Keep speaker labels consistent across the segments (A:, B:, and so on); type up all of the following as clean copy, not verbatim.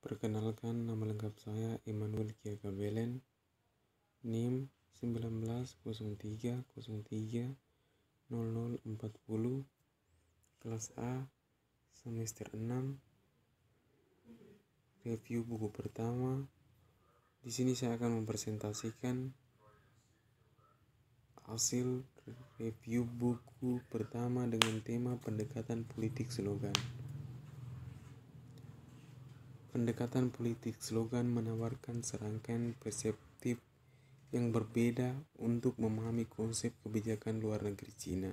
A: Perkenalkan, nama lengkap saya Emmanuel Kiaga Belen, NIM 1903030040, kelas A, semester 6, review buku pertama. Di sini saya akan mempresentasikan hasil review buku pertama dengan tema pendekatan politik slogan. Pendekatan politik slogan menawarkan serangkaian perspektif yang berbeda untuk memahami konsep kebijakan luar negeri Cina.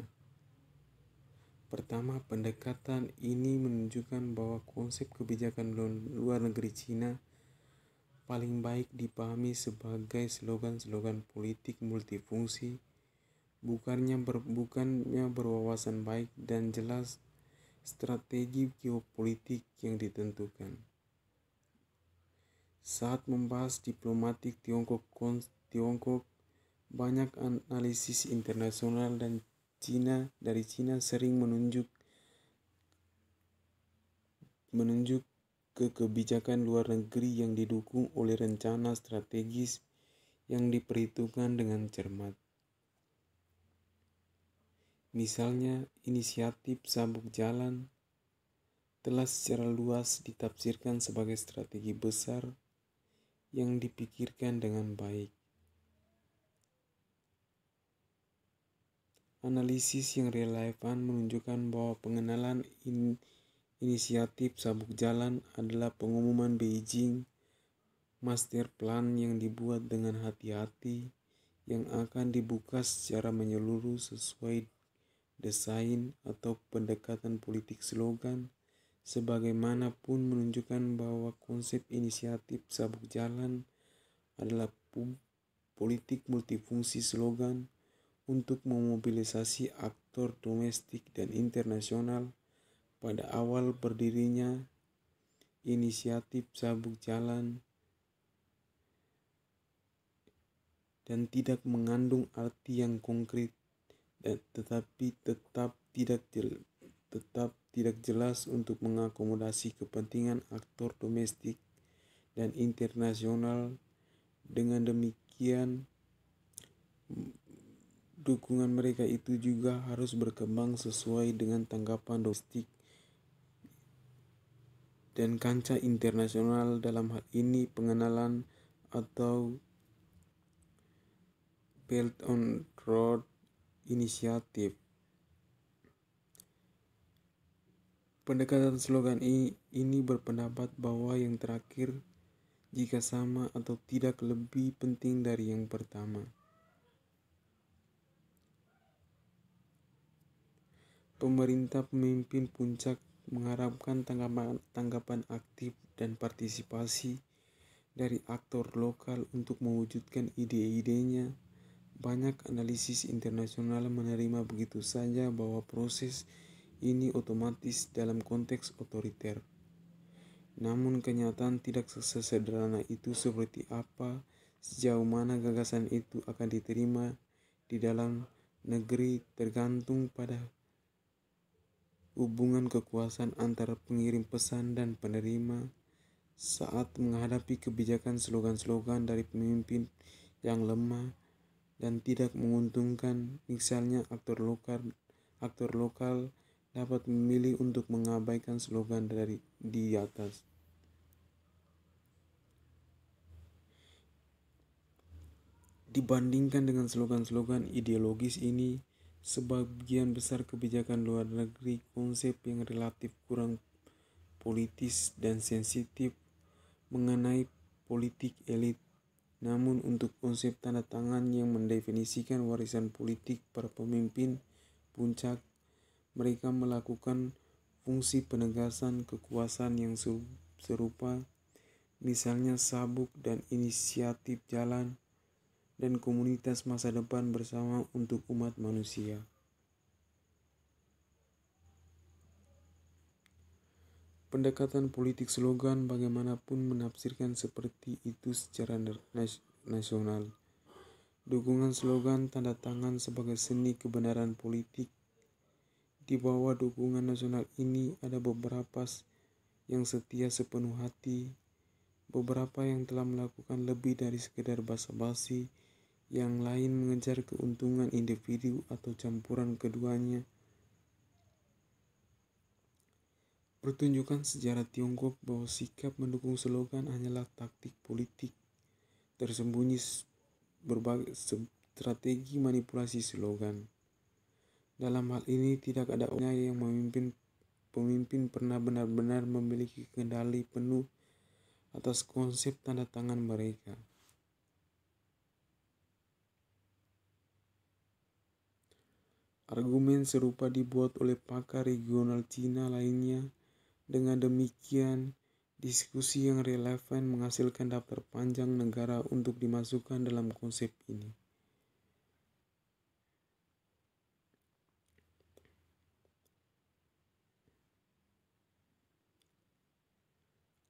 A: Pertama, pendekatan ini menunjukkan bahwa konsep kebijakan luar negeri Cina paling baik dipahami sebagai slogan-slogan politik multifungsi, bukannya berwawasan baik dan jelas strategi geopolitik yang ditentukan. Saat membahas diplomatik Tiongkok, banyak analisis internasional dan dari Cina sering menunjuk ke kebijakan luar negeri yang didukung oleh rencana strategis yang diperhitungkan dengan cermat. Misalnya, inisiatif Sabuk Jalan telah secara luas ditafsirkan sebagai strategi besar yang dipikirkan dengan baik. Analisis yang relevan menunjukkan bahwa pengenalan inisiatif Sabuk Jalan adalah pengumuman Beijing master plan yang dibuat dengan hati-hati, yang akan dibuka secara menyeluruh sesuai desain atau pendekatan politik slogan. Sebagaimanapun menunjukkan bahwa konsep inisiatif Sabuk Jalan adalah politik multifungsi slogan untuk memobilisasi aktor domestik dan internasional. Pada awal berdirinya inisiatif Sabuk Jalan dan tidak mengandung arti yang konkret, tetapi tetap tidak jelas untuk mengakomodasi kepentingan aktor domestik dan internasional. Dengan demikian, dukungan mereka itu juga harus berkembang sesuai dengan tanggapan domestik dan kancah internasional, dalam hal ini pengenalan atau Belt on Road Initiative. Pendekatan slogan ini berpendapat bahwa yang terakhir, jika sama atau tidak, lebih penting dari yang pertama. Pemerintah pemimpin puncak mengharapkan tanggapan aktif dan partisipasi dari aktor lokal untuk mewujudkan ide-idenya. Banyak analisis internasional menerima begitu saja bahwa proses ini otomatis dalam konteks otoriter. Namun kenyataan tidak sesederhana itu. Seperti apa, sejauh mana gagasan itu akan diterima di dalam negeri tergantung pada hubungan kekuasaan antara pengirim pesan dan penerima. Saat menghadapi kebijakan slogan-slogan dari pemimpin yang lemah dan tidak menguntungkan, misalnya aktor lokal dapat memilih untuk mengabaikan slogan di atas. Dibandingkan dengan slogan-slogan ideologis ini, sebagian besar kebijakan luar negeri konsep yang relatif kurang politis dan sensitif mengenai politik elit. Namun untuk konsep tanda tangan yang mendefinisikan warisan politik para pemimpin puncak, mereka melakukan fungsi penegasan kekuasaan yang serupa, misalnya Sabuk dan inisiatif Jalan dan komunitas masa depan bersama untuk umat manusia. Pendekatan politik slogan bagaimanapun menafsirkan seperti itu secara nasional. Dukungan slogan tanda tangan sebagai seni kebenaran politik. Di bawah dukungan nasional ini ada beberapa yang setia sepenuh hati Beberapa yang telah melakukan lebih dari sekedar basa-basi, yang lain mengejar keuntungan individu atau campuran keduanya. Pertunjukan sejarah Tiongkok bahwa sikap mendukung slogan hanyalah taktik politik tersembunyi berbagai strategi manipulasi slogan. Dalam hal ini tidak ada orang yang pemimpin pernah benar-benar memiliki kendali penuh atas konsep tanda tangan mereka. Argumen serupa dibuat oleh pakar regional Cina lainnya. Dengan demikian, diskusi yang relevan menghasilkan daftar panjang negara untuk dimasukkan dalam konsep ini.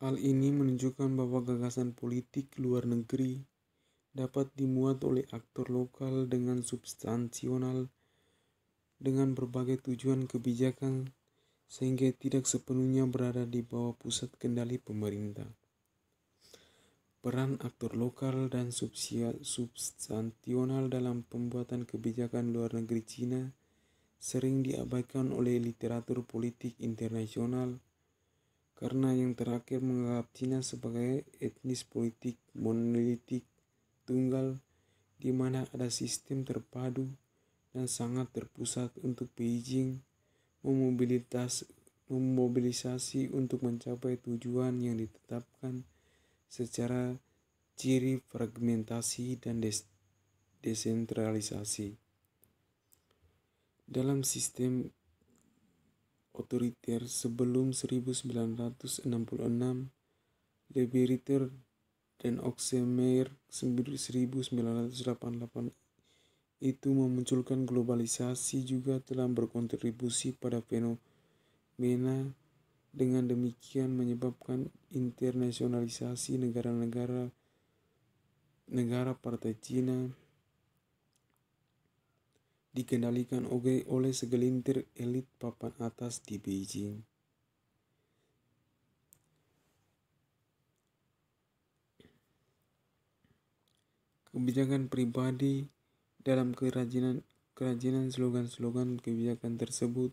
A: Hal ini menunjukkan bahwa gagasan politik luar negeri dapat dimuat oleh aktor lokal dengan substansional dengan berbagai tujuan kebijakan sehingga tidak sepenuhnya berada di bawah pusat kendali pemerintah. Peran aktor lokal dan substansional dalam pembuatan kebijakan luar negeri Cina sering diabaikan oleh literatur politik internasional karena yang terakhir menganggap Cina sebagai etnis politik monolitik tunggal di mana ada sistem terpadu dan sangat terpusat untuk Beijing memobilisasi untuk mencapai tujuan yang ditetapkan secara ciri fragmentasi dan desentralisasi. Dalam sistem otoriter sebelum 1966, Le Verrier dan Oxenmeyer 1988 itu memunculkan globalisasi juga telah berkontribusi pada fenomena dengan demikian menyebabkan internasionalisasi negara partai Cina dikendalikan oleh segelintir elit papan atas di Beijing. Kebijakan pribadi dalam kerajinan slogan-slogan kebijakan tersebut,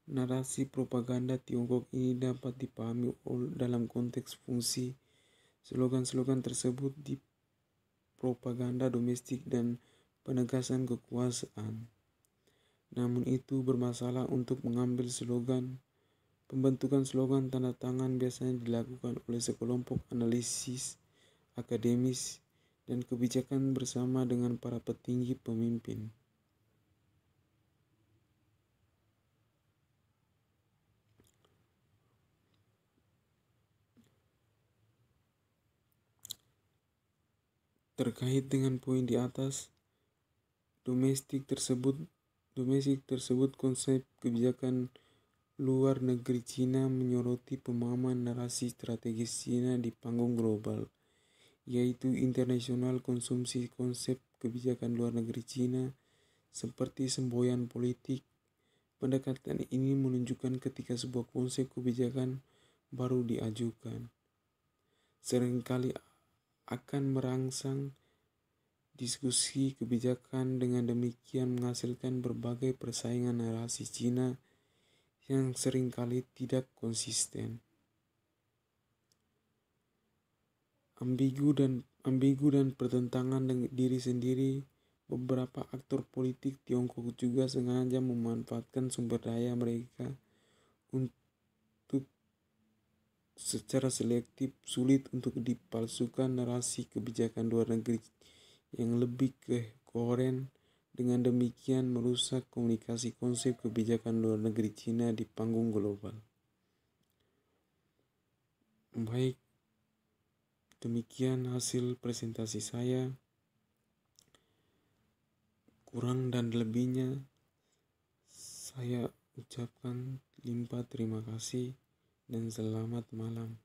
A: narasi propaganda Tiongkok ini dapat dipahami dalam konteks fungsi slogan-slogan tersebut di propaganda domestik dan penegasan kekuasaan. Namun itu bermasalah untuk mengambil slogan. Pembentukan slogan tanda tangan biasanya dilakukan oleh sekelompok analisis akademis dan kebijakan bersama dengan para petinggi pemimpin. Terkait dengan poin di atas, domestik tersebut konsep kebijakan luar negeri Cina menyoroti pemahaman narasi strategis Cina di panggung global, yaitu internasional konsumsi konsep kebijakan luar negeri Cina seperti semboyan politik. Pendekatan ini menunjukkan ketika sebuah konsep kebijakan baru diajukan, seringkali akan merangsang diskusi kebijakan, dengan demikian menghasilkan berbagai persaingan narasi Cina yang seringkali tidak konsisten, ambigu dan bertentangan dengan diri sendiri. Beberapa aktor politik Tiongkok juga sengaja memanfaatkan sumber daya mereka untuk secara selektif sulit untuk dipalsukan narasi kebijakan luar negeri yang lebih kohen. Dengan demikian merusak komunikasi konsep kebijakan luar negeri Cina di panggung global. Baik, demikian hasil presentasi saya. Kurang dan lebihnya saya ucapkan limpah terima kasih dan selamat malam.